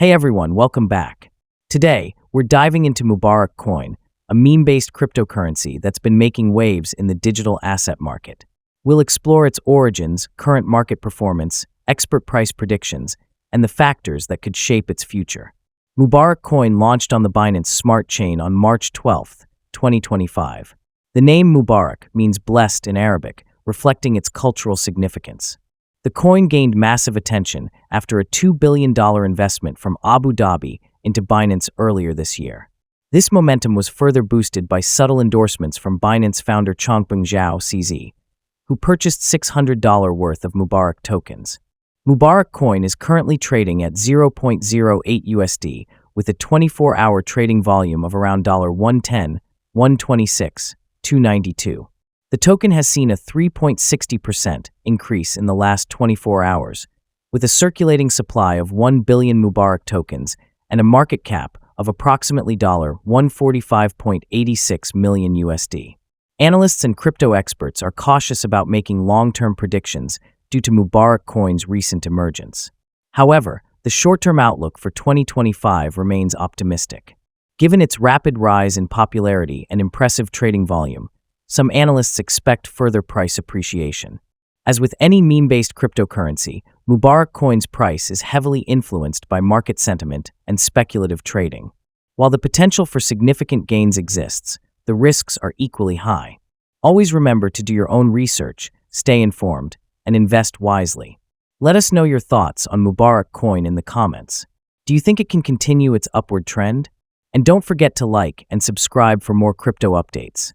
Hey everyone, welcome back. Today, we're diving into Mubarak Coin, a meme-based cryptocurrency that's been making waves in the digital asset market. We'll explore its origins, current market performance, expert price predictions, and the factors that could shape its future. Mubarak Coin launched on the Binance Smart Chain on March 12, 2025. The name Mubarak means blessed in Arabic, reflecting its cultural significance. The coin gained massive attention after a $2 billion investment from Abu Dhabi into Binance earlier this year. This momentum was further boosted by subtle endorsements from Binance founder Changpeng Zhao CZ, who purchased $600 worth of Mubarak tokens. Mubarak Coin is currently trading at 0.08 USD with a 24-hour trading volume of around $110, 126, 292. The token has seen a 3.60% increase in the last 24 hours, with a circulating supply of 1 billion Mubarak tokens and a market cap of approximately $145.86 million USD. Analysts and crypto experts are cautious about making long-term predictions due to Mubarak Coin's recent emergence. However, the short-term outlook for 2025 remains optimistic. Given its rapid rise in popularity and impressive trading volume, some analysts expect further price appreciation. As with any meme-based cryptocurrency, Mubarak Coin's price is heavily influenced by market sentiment and speculative trading. While the potential for significant gains exists, the risks are equally high. Always remember to do your own research, stay informed, and invest wisely. Let us know your thoughts on Mubarak Coin in the comments. Do you think it can continue its upward trend? And don't forget to like and subscribe for more crypto updates.